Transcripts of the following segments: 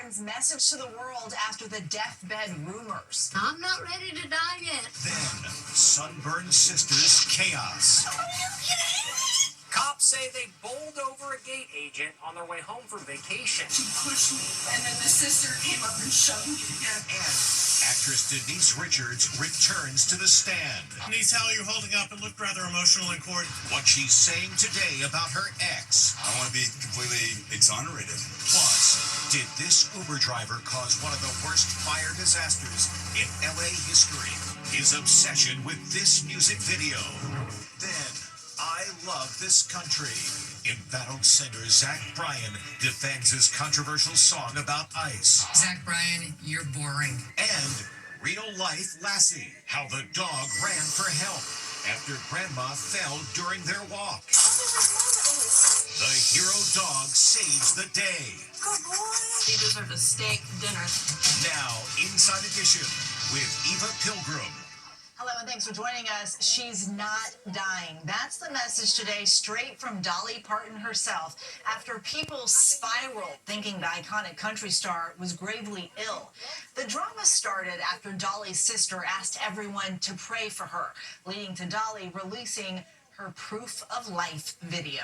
sends message to the world after the deathbed rumors. I'm not ready to die yet. Then, Sunburned Sisters chaos. Cops say they bowled over a gate agent on their way home from vacation. She pushed me, and then the sister came up and shoved me again. And actress Denise Richards returns to the stand. Denise, how are you holding up? It looked rather emotional in court. What she's saying today about her ex. I want to be completely exonerated. Plus, did this Uber driver cause one of the worst fire disasters in LA history? His obsession with this music video. Then, I Love This Country. Embattled singer Zach Bryan defends his controversial song about ICE. Zach Bryan, you're boring. And Real Life Lassie, how the dog ran for help after grandma fell during their walk. The hero dog saves the day. Good boy. He deserves a steak dinner. Now, Inside Edition with Eva Pilgrim. Hello and thanks for joining us. She's not dying. That's the message today, straight from Dolly Parton herself, after people spiraled thinking the iconic country star was gravely ill. The drama started after Dolly's sister asked everyone to pray for her, leading to Dolly releasing her Proof of Life video.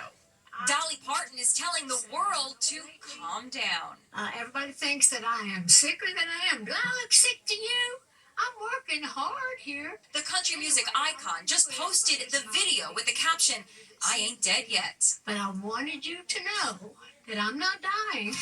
Dolly Parton is telling the world to calm down. Everybody thinks that I am sicker than I am. Do I look sick to you? I'm working hard here. The country music icon just posted the video with the caption, "I ain't dead yet." But I wanted you to know that I'm not dying.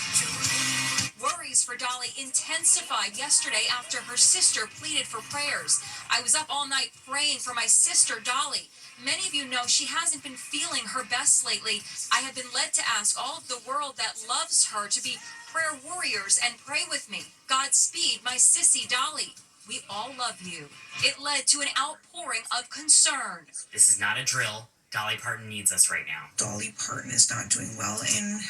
Worries for Dolly intensified yesterday after her sister pleaded for prayers. "I was up all night praying for my sister, Dolly. Many of you know she hasn't been feeling her best lately. I have been led to ask all of the world that loves her to be prayer warriors and pray with me. Godspeed, my sissy Dolly. We all love you." It led to an outpouring of concern. This is not a drill. Dolly Parton needs us right now. Dolly Parton is not doing well, and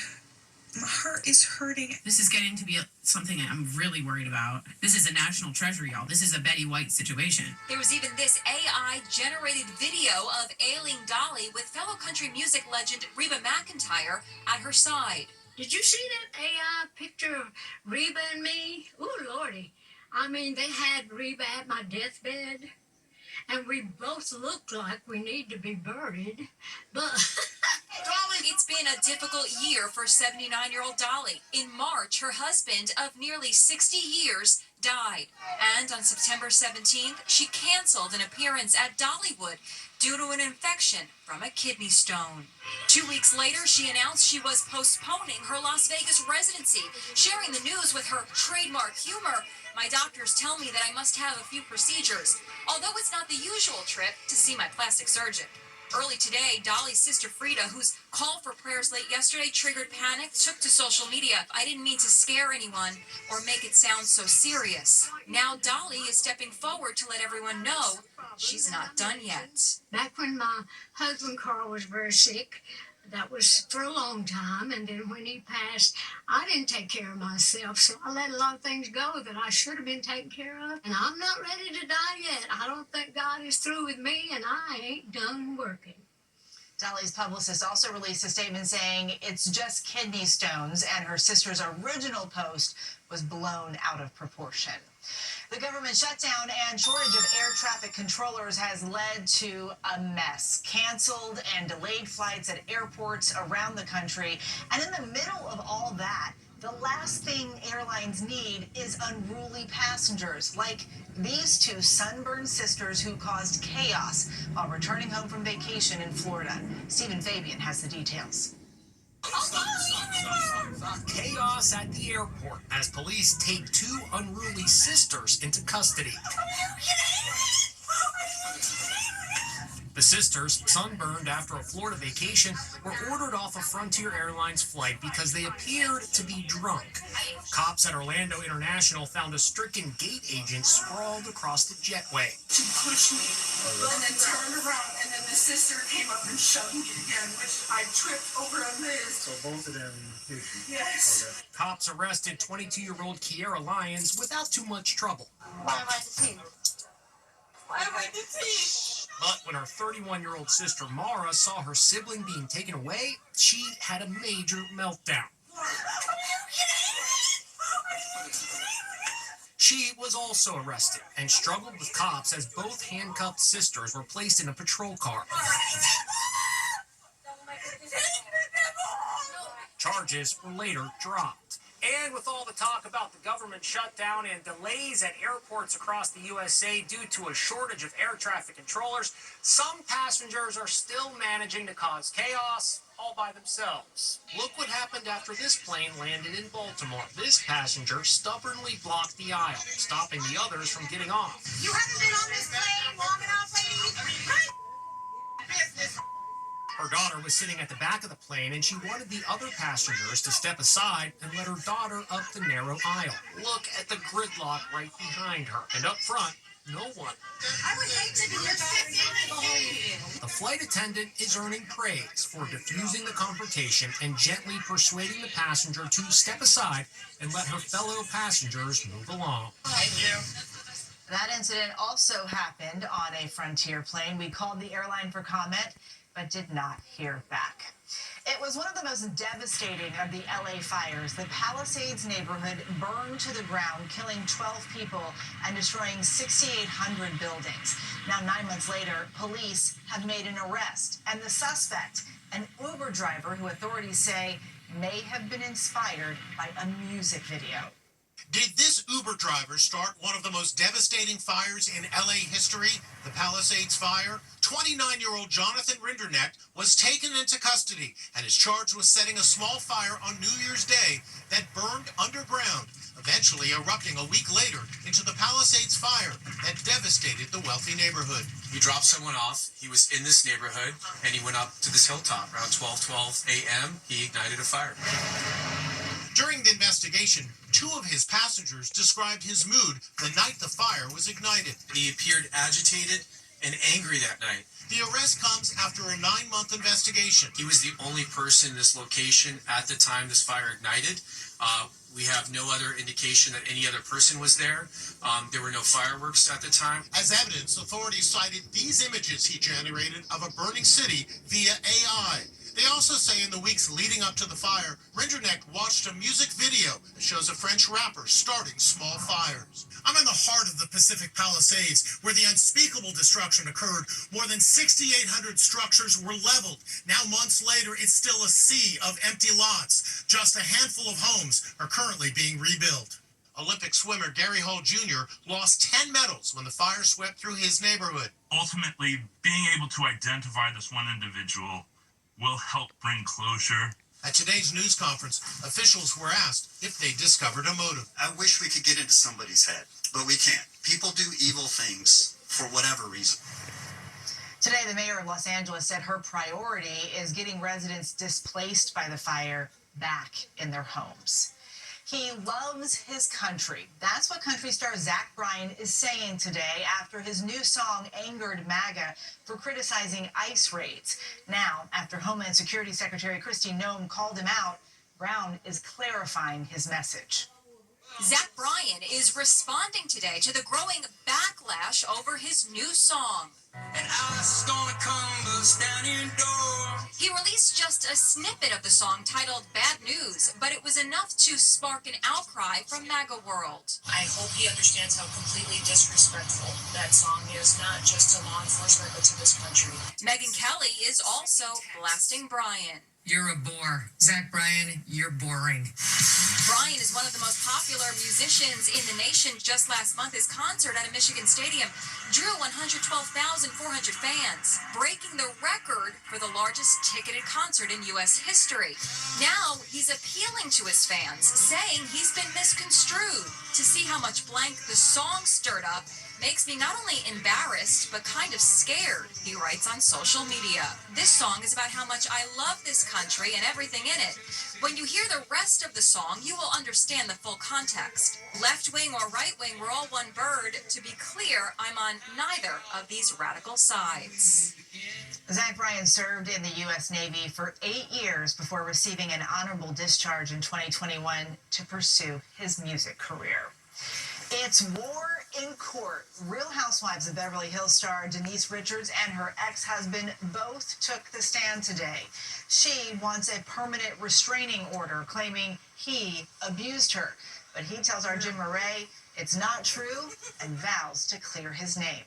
my heart is hurting. This is getting to be something I'm really worried about. This is a national treasure, y'all. This is a Betty White situation. There was even this AI-generated video of ailing Dolly with fellow country music legend Reba McEntire at her side. Did you see that AI picture of Reba and me? Ooh, Lordy. I mean, they had Reba at my deathbed, and we both look like we need to be buried, but... It's been a difficult year for 79-year-old Dolly. In March, her husband of nearly 60 years died. And on September 17th, she canceled an appearance at Dollywood due to an infection from a kidney stone. 2 weeks later, she announced she was postponing her Las Vegas residency, sharing the news with her trademark humor. "My doctors tell me that I must have a few procedures, although it's not the usual trip to see my plastic surgeon." Early today, Dolly's sister Frida, whose call for prayers late yesterday triggered panic, took to social media. "I didn't mean to scare anyone or make it sound so serious." Now Dolly is stepping forward to let everyone know she's not done yet. Back when my husband Carl was very sick, that was for a long time, and then when he passed, I didn't take care of myself, so I let a lot of things go that I should have been taken care of, and I'm not ready to die yet. I don't think God is through with me, and I ain't done working. Dolly's publicist also released a statement saying it's just kidney stones, and her sister's original post was blown out of proportion. The government shutdown and shortage of air traffic controllers has led to a mess. Canceled and delayed flights at airports around the country. And in the middle of all that, the last thing airlines need is unruly passengers, like these two sunburned sisters who caused chaos while returning home from vacation in Florida. Stephen Fabian has the details. Chaos at the airport as police take two unruly sisters into custody. The sisters, sunburned after a Florida vacation, were ordered off a Frontier Airlines flight because they appeared to be drunk. Cops at Orlando International found a stricken gate agent sprawled across the jetway. She pushed me, and then turned around, and then the sister came up and shoved me again, which I tripped over a list. So both of them hit you? Yes. Okay. Cops arrested 22-year-old Kiera Lyons without too much trouble. Why am I detained? Why am I detained? But when her 31-year-old sister Mara saw her sibling being taken away, she had a major meltdown. Are you kidding me? She was also arrested and struggled with cops as both handcuffed sisters were placed in a patrol car. Charges were later dropped. And with all the talk about the government shutdown and delays at airports across the USA due to a shortage of air traffic controllers, some passengers are still managing to cause chaos all by themselves. Look what happened after this plane landed in Baltimore. This passenger stubbornly blocked the aisle, stopping the others from getting off. You haven't been on this plane long enough, lady? Business. Her daughter was sitting at the back of the plane, and she wanted the other passengers to step aside and let her daughter up the narrow aisle. Look at the gridlock right behind her. And up front, no one. I would hate to be your The flight attendant is earning praise for diffusing the confrontation and gently persuading the passenger to step aside and let her fellow passengers move along. Thank you. That incident also happened on a Frontier plane. We called the airline for comment, but did not hear back. It was one of the most devastating of the LA fires. The Palisades neighborhood burned to the ground, killing 12 people and destroying 6,800 buildings. Now, 9 months later, police have made an arrest, and the suspect, an Uber driver who authorities say may have been inspired by a music video. Did this Uber driver start one of the most devastating fires in LA history, the Palisades fire? 29-year-old Jonathan Rinderknecht was taken into custody and is charged with setting a small fire on New Year's Day that burned underground, eventually erupting a week later into the Palisades fire that devastated the wealthy neighborhood. He dropped someone off. He was in this neighborhood, and he went up to this hilltop around 12:12 a.m. He ignited a fire. During the investigation, 2 of his passengers described his mood the night the fire was ignited. He appeared agitated and angry that night. The arrest comes after a 9-month investigation. He was the only person in this location at the time this fire ignited. We have no other indication that any other person was there. There were no fireworks at the time. As evidence, authorities cited these images he generated of a burning city via AI. They also say in the weeks leading up to the fire, Rinderknecht watched a music video that shows a French rapper starting small fires. I'm in the heart of the Pacific Palisades, where the unspeakable destruction occurred. More than 6,800 structures were leveled. Now, months later, it's still a sea of empty lots. Just a handful of homes are currently being rebuilt. Olympic swimmer Gary Hall Jr. lost 10 medals when the fire swept through his neighborhood. Ultimately, being able to identify this one individual will help bring closure. At today's news conference, officials were asked if they discovered a motive. I wish we could get into somebody's head, but we can't. People do evil things for whatever reason. Today, the mayor of Los Angeles said her priority is getting residents displaced by the fire back in their homes. He loves his country. That's what country star Zach Bryan is saying today after his new song angered MAGA for criticizing ICE raids. Now, after Homeland Security Secretary Kristi Noem called him out, Brown is clarifying his message. Zach Bryan is responding today to the growing backlash over his new song. And ICE is gonna come bust down your door. He released just a snippet of the song titled Bad News, but it was enough to spark an outcry from MAGA world. I hope he understands how completely disrespectful that song is, not just to law enforcement, but to this country. Megyn Kelly is also blasting Bryan. You're a bore. Zach Bryan, you're boring. Bryan is one of the most popular musicians in the nation. Just last month, his concert at a Michigan stadium drew 112,400 fans, breaking the record for the largest ticketed concert in U.S. history. Now, he's appealing to his fans, saying he's been misconstrued. To see how much blank the song stirred up makes me not only embarrassed, but kind of scared, he writes on social media. This song is about how much I love this country and everything in it. When you hear the rest of the song, you will understand the full context. Left wing or right wing, we're all one bird. To be clear, I'm on neither of these radical sides. Zach Bryan served in the U.S. Navy for 8 years before receiving an honorable discharge in 2021 to pursue his music career. It's war in court. Real Housewives of Beverly Hills star Denise Richards and her ex-husband both took the stand today. She wants a permanent restraining order, claiming he abused her. But he tells our Jim Murray it's not true and vows to clear his name.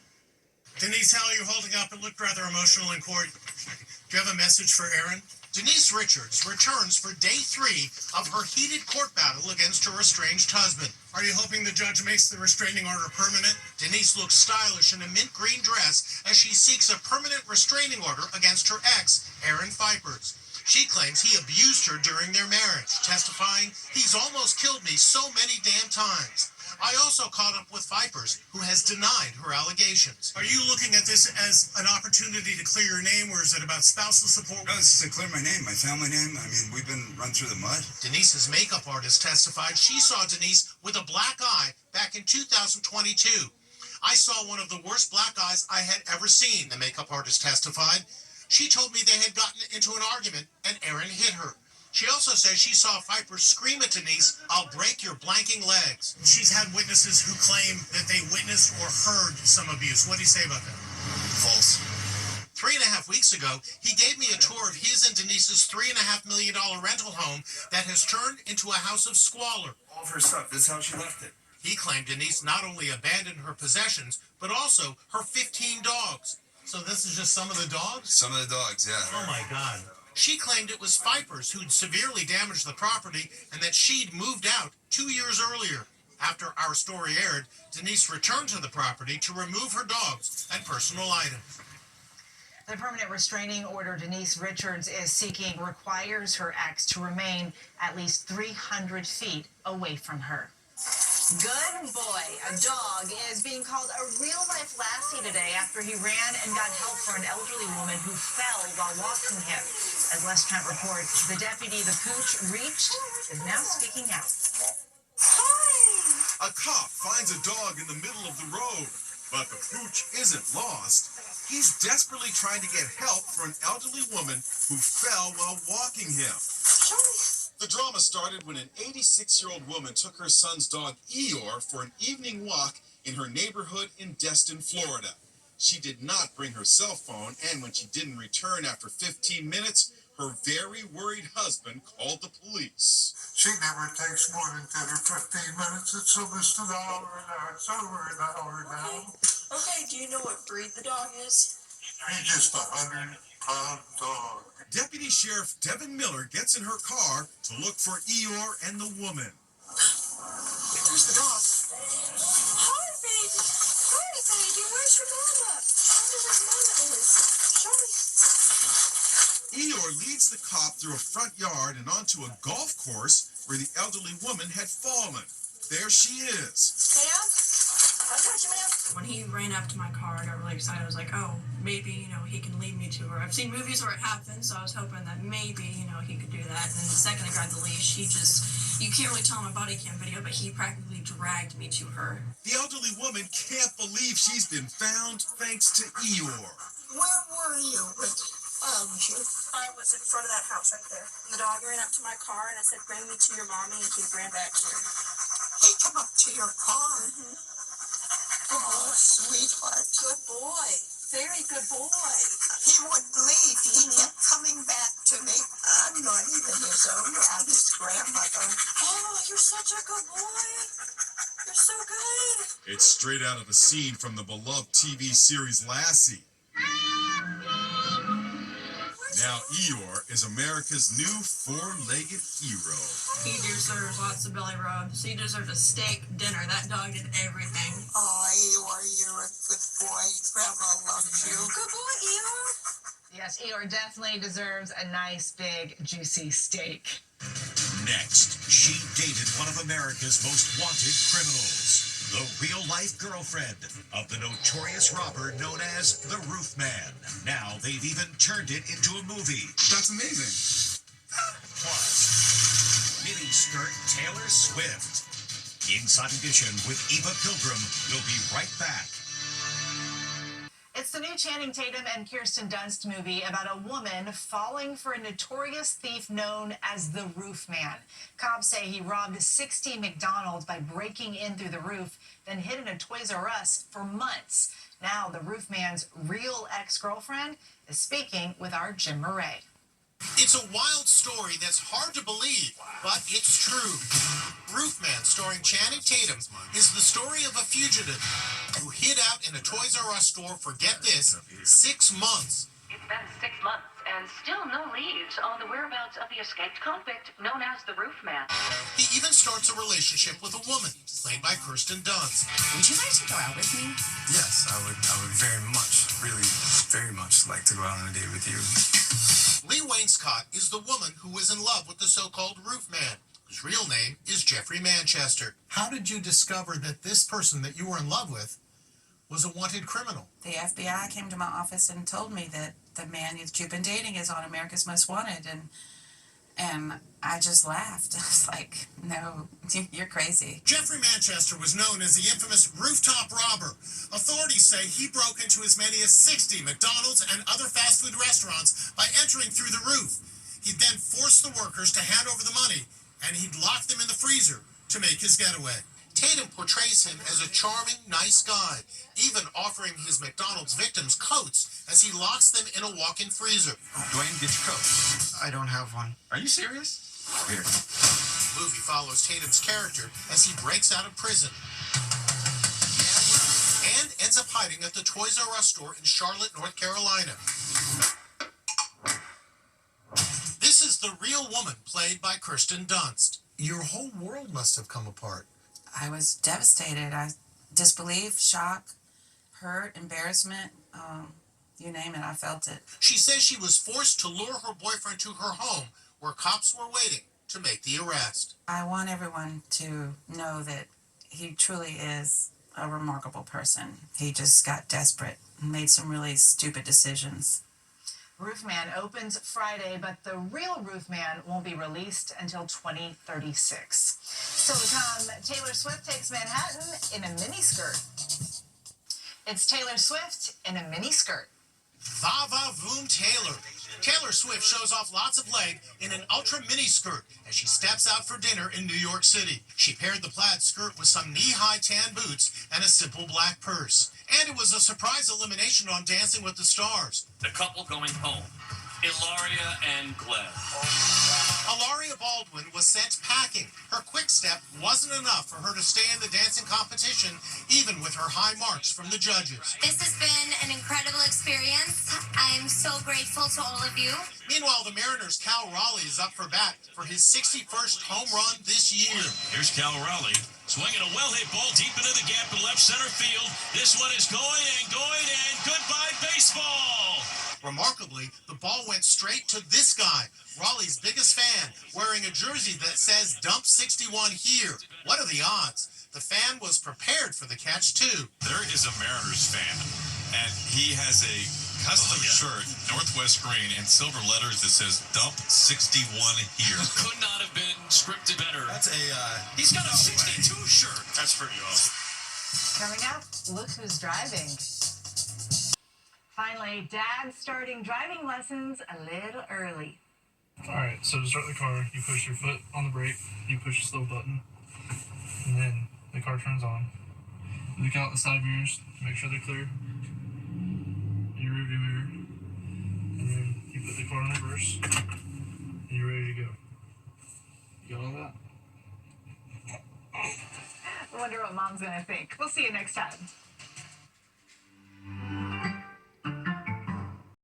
Denise, how are you holding up? It looked rather emotional in court. Do you have a message for Aaron? Denise Richards returns for day 3 of her heated court battle against her estranged husband. Are you hoping the judge makes the restraining order permanent? Denise looks stylish in a mint green dress as she seeks a permanent restraining order against her ex, Aaron Vipers. She claims he abused her during their marriage, testifying, "He's almost killed me so many damn times." I also caught up with Vipers, who has denied her allegations. Are you looking at this as an opportunity to clear your name, or is it about spousal support? No, this is to clear my name, my family name. I mean, we've been run through the mud. Denise's makeup artist testified she saw Denise with a black eye back in 2022. "I saw one of the worst black eyes I had ever seen," the makeup artist testified. She told me they had gotten into an argument and Aaron hit her. She also says she saw Vipers scream at Denise, "I'll break your blanking legs." She's had witnesses who claim that they witnessed or heard some abuse. What do you say about that? False. 3.5 weeks ago, he gave me a tour of his and Denise's $3.5 million rental home that has turned into a house of squalor. All of her stuff. This is how she left it. He claimed Denise not only abandoned her possessions, but also her 15 dogs. So this is just some of the dogs? Some of the dogs, yeah. Oh my God. She claimed it was Vipers who'd severely damaged the property and that she'd moved out 2 years earlier. After our story aired, Denise returned to the property to remove her dogs and personal items. The permanent restraining order Denise Richards is seeking requires her ex to remain at least 300 feet away from her. Good boy. A dog is being called a real-life lassie today after he ran and got help for an elderly woman who fell while walking him. As Les Trent reports, the deputy the pooch reached is now speaking out. A cop finds a dog in the middle of the road, but the pooch isn't lost. He's desperately trying to get help for an elderly woman who fell while walking him. The drama started when an 86-year-old woman took her son's dog Eeyore for an evening walk in her neighborhood in Destin, Florida. She did not bring her cell phone, and when she didn't return after 15 minutes, her very worried husband called the police. She never takes more than 10 or 15 minutes. It's almost an hour now. It's over an hour now. Okay, do you know what breed the dog is? He's just a 100-pound dog. Deputy Sheriff Devin Miller gets in her car to look for Eeyore and the woman. There's the dog. Hi, baby. Hi, baby. Where's your mama? I don't know where mama is. Show me. Eeyore leads the cop through a front yard and onto a golf course where the elderly woman had fallen. There she is. Ma'am? I got you, ma'am. When he ran up to my car, I got really excited. I was like, oh, maybe, he can lead me to her. I've seen movies where it happens, so I was hoping that maybe, he could do that. And then the second I grabbed the leash, you can't really tell on my body cam video, but he practically dragged me to her. The elderly woman can't believe she's been found thanks to Eeyore. Where were you when he found you? I was in front of that house right there. And the dog ran up to my car, and I said, bring me to your mommy, and he ran back here. He came up to your car. Oh, sweetheart. Good boy. Very good boy. He wouldn't leave. He kept coming back to me. I'm not even his owner. I'm his grandmother. Oh, you're such a good boy. You're so good. It's straight out of a scene from the beloved TV series Lassie. Now Eeyore is America's new four-legged hero. He deserves lots of belly rubs. He deserves a steak dinner. That dog did everything. Oh, Eeyore, you're a good boy. Grandma loves you. Good boy, Eeyore. Yes, Eeyore definitely deserves a nice, big, juicy steak. Next, she dated one of America's most wanted criminals, the real-life girlfriend of the notorious robber known as the Roof Man. Now they've even turned it into a movie. That's amazing. Plus, miniskirt Taylor Swift. Inside Edition with Eva Pilgrim will be right back. It's the new Channing Tatum and Kirsten Dunst movie about a woman falling for a notorious thief known as the Roof Man. Cops say he robbed 60 McDonald's by breaking in through the roof, then hid in a Toys R Us for months. Now the Roof Man's real ex-girlfriend is speaking with our Jim Murray. It's a wild story that's hard to believe, but it's true. Roofman, starring Channing Tatum, is the story of a fugitive who hid out in a Toys R Us store for, get this, 6 months. It's been 6 months and still no leads on the whereabouts of the escaped convict known as the Roofman. He even starts a relationship with a woman, played by Kirsten Dunst. Would you like to go out with me? Yes, I would very much, really very much like to go out on a date with you. Lee Wainscott is the woman who is in love with the so-called Roofman, whose real name is Jeffrey Manchester. How did you discover that this person that you were in love with was a wanted criminal? The FBI came to my office and told me that the man that you've been dating is on America's Most Wanted, and I just laughed. I was like, no, you're crazy. Jeffrey Manchester was known as the infamous rooftop robber. Authorities say he broke into as many as 60 McDonald's and other fast food restaurants by entering through the roof. He'd then force the workers to hand over the money, and he'd lock them in the freezer to make his getaway. Tatum portrays him as a charming, nice guy, even offering his McDonald's victims coats as he locks them in a walk-in freezer. Dwayne, get your coat. I don't have one. Are you serious? Here. The movie follows Tatum's character as he breaks out of prison and ends up hiding at the Toys R Us store in Charlotte, North Carolina. This is the real woman played by Kirsten Dunst. Your whole world must have come apart. I was devastated. I disbelief, shock, hurt, embarrassment, you name it, I felt it. She says she was forced to lure her boyfriend to her home where cops were waiting to make the arrest. I want everyone to know that he truly is a remarkable person. He just got desperate and made some really stupid decisions. Roofman opens Friday, but the real Roofman won't be released until 2036. Still to come, Taylor Swift takes Manhattan in a miniskirt. It's Taylor Swift in a miniskirt. Va va voom Taylor. Taylor Swift shows off lots of leg in an ultra mini skirt as she steps out for dinner in New York City. She paired the plaid skirt with some knee-high tan boots and a simple black purse. And it was a surprise elimination on Dancing with the Stars. The couple going home, Ilaria and Glenn. Ilaria Baldwin was sent packing. Her quick step wasn't enough for her to stay in the dancing competition, even with her high marks from the judges. This has been an incredible experience. I'm so grateful to all of you. Meanwhile, the Mariners' Cal Raleigh is up for bat for his 61st home run this year. Here's Cal Raleigh swinging a well-hit ball deep into the gap in left center field. This one is going and goodbye baseball. Remarkably, the ball went straight to this guy, Raleigh's biggest fan, wearing a jersey that says Dump 61 here. What are the odds? The fan was prepared for the catch, too. There is a Mariners fan, and he has a custom shirt, Northwest green, and silver letters that says Dump 61 here. Could not have been scripted better. That's a, He's got a 62 shirt. That's pretty awesome. Coming up, look who's driving. Finally, Dad's starting driving lessons a little early. Alright, so to start the car, you push your foot on the brake, you push the slow button, and then the car turns on. Look out the side mirrors to make sure they're clear. Your rearview mirror. And then you put the car in reverse, and you're ready to go. You got all that? I wonder what Mom's gonna think. We'll see you next time.